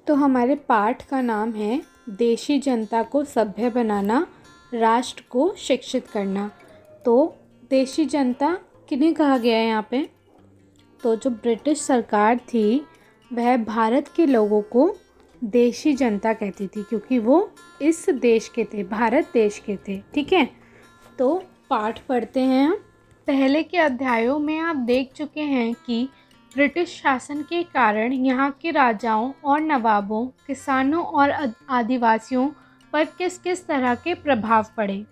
तो हमारे पाठ का नाम है देशी जनता को सभ्य बनाना, राष्ट्र को शिक्षित करना। तो देशी जनता किन्हें कहा गया है यहाँ पे? तो जो ब्रिटिश सरकार थी वह भारत के लोगों को देशी जनता कहती थी, क्योंकि वो इस देश के थे, भारत देश के थे। ठीक है, तो पाठ पढ़ते हैं हम। पहले के अध्यायों में आप देख चुके हैं कि ब्रिटिश शासन के कारण यहाँ के राजाओं और नवाबों, किसानों और आदिवासियों पर किस किस तरह के प्रभाव पड़े।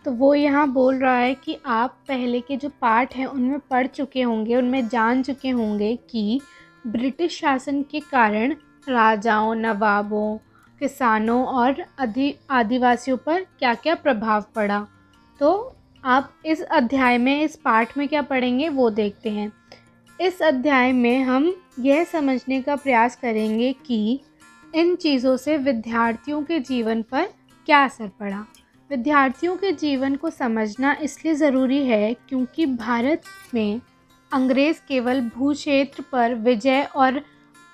तो वो यहाँ बोल रहा है कि आप पहले के जो पाठ हैं उनमें पढ़ चुके होंगे, उनमें जान चुके होंगे कि ब्रिटिश शासन के कारण राजाओं, नवाबों, किसानों और आदिवासियों पर क्या क्या प्रभाव पड़ा। तो आप इस अध्याय में, इस पाठ में क्या पढ़ेंगे वो देखते हैं। इस अध्याय में हम यह समझने का प्रयास करेंगे कि इन चीज़ों से विद्यार्थियों के जीवन पर क्या असर पड़ा। विद्यार्थियों के जीवन को समझना इसलिए ज़रूरी है क्योंकि भारत में अंग्रेज़ केवल भूक्षेत्र पर विजय और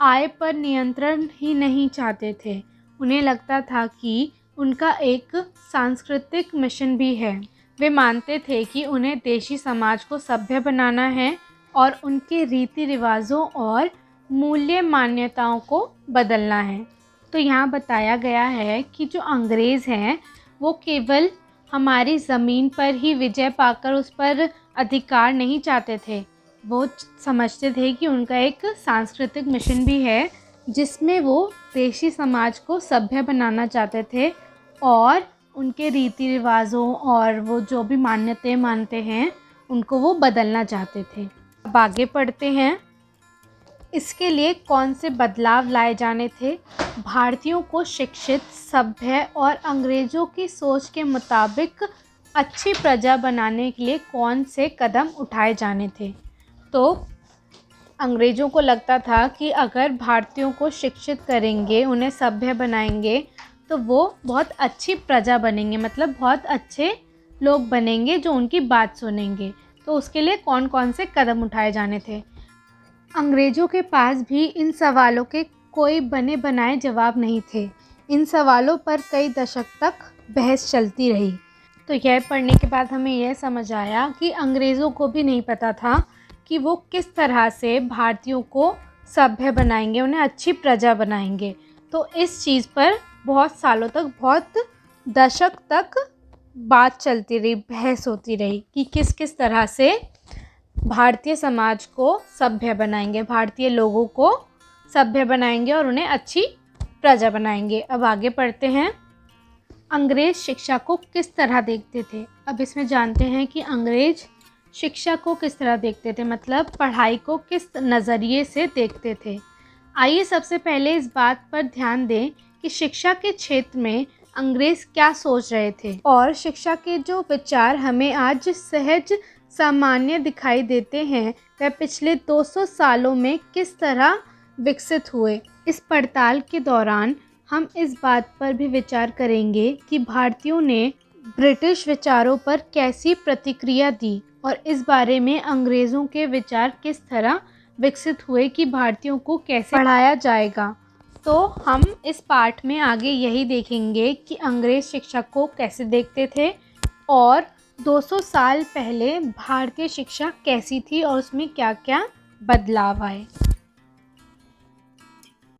आय पर नियंत्रण ही नहीं चाहते थे। उन्हें लगता था कि उनका एक सांस्कृतिक मिशन भी है। वे मानते थे कि उन्हें देशी समाज को सभ्य बनाना है और उनके रीति रिवाजों और मूल्य मान्यताओं को बदलना है। तो यहाँ बताया गया है कि जो अंग्रेज़ हैं वो केवल हमारी ज़मीन पर ही विजय पाकर उस पर अधिकार नहीं चाहते थे। वो समझते थे कि उनका एक सांस्कृतिक मिशन भी है जिसमें वो देशी समाज को सभ्य बनाना चाहते थे और उनके रीति रिवाजों और वो जो भी मान्यताएं मानते हैं उनको वो बदलना चाहते थे। अब आगे पढ़ते हैं। इसके लिए कौन से बदलाव लाए जाने थे? भारतीयों को शिक्षित, सभ्य और अंग्रेज़ों की सोच के मुताबिक अच्छी प्रजा बनाने के लिए कौन से कदम उठाए जाने थे? तो अंग्रेज़ों को लगता था कि अगर भारतीयों को शिक्षित करेंगे, उन्हें सभ्य बनाएंगे तो वो बहुत अच्छी प्रजा बनेंगे, मतलब बहुत अच्छे लोग बनेंगे जो उनकी बात सुनेंगे। तो उसके लिए कौन कौन से कदम उठाए जाने थे? अंग्रेज़ों के पास भी इन सवालों के कोई बने बनाए जवाब नहीं थे। इन सवालों पर कई दशक तक बहस चलती रही। तो यह पढ़ने के बाद हमें यह समझ आया कि अंग्रेज़ों को भी नहीं पता था कि वो किस तरह से भारतीयों को सभ्य बनाएंगे, उन्हें अच्छी प्रजा बनाएंगे। तो इस चीज़ पर बहुत सालों तक, बहुत दशक तक बात चलती रही, बहस होती रही कि किस किस तरह से भारतीय समाज को सभ्य बनाएंगे, भारतीय लोगों को सभ्य बनाएंगे और उन्हें अच्छी प्रजा बनाएंगे। अब आगे पढ़ते हैं। अंग्रेज़ शिक्षा को किस तरह देखते थे? अब इसमें जानते हैं कि अंग्रेज़ शिक्षा को किस तरह देखते थे, मतलब पढ़ाई को किस नज़रिए से देखते थे। आइए सबसे पहले इस बात पर ध्यान दें कि शिक्षा के क्षेत्र में अंग्रेज़ क्या सोच रहे थे और शिक्षा के जो विचार हमें आज सहज सामान्य दिखाई देते हैं वह पिछले 200 सालों में किस तरह विकसित हुए। इस पड़ताल के दौरान हम इस बात पर भी विचार करेंगे कि भारतीयों ने ब्रिटिश विचारों पर कैसी प्रतिक्रिया दी और इस बारे में अंग्रेज़ों के विचार किस तरह विकसित हुए कि भारतीयों को कैसे पढ़ाया जाएगा। तो हम इस पाठ में आगे यही देखेंगे कि अंग्रेज़ शिक्षा को कैसे देखते थे और 200 साल पहले भारतीय शिक्षा कैसी थी और उसमें क्या क्या बदलाव आए।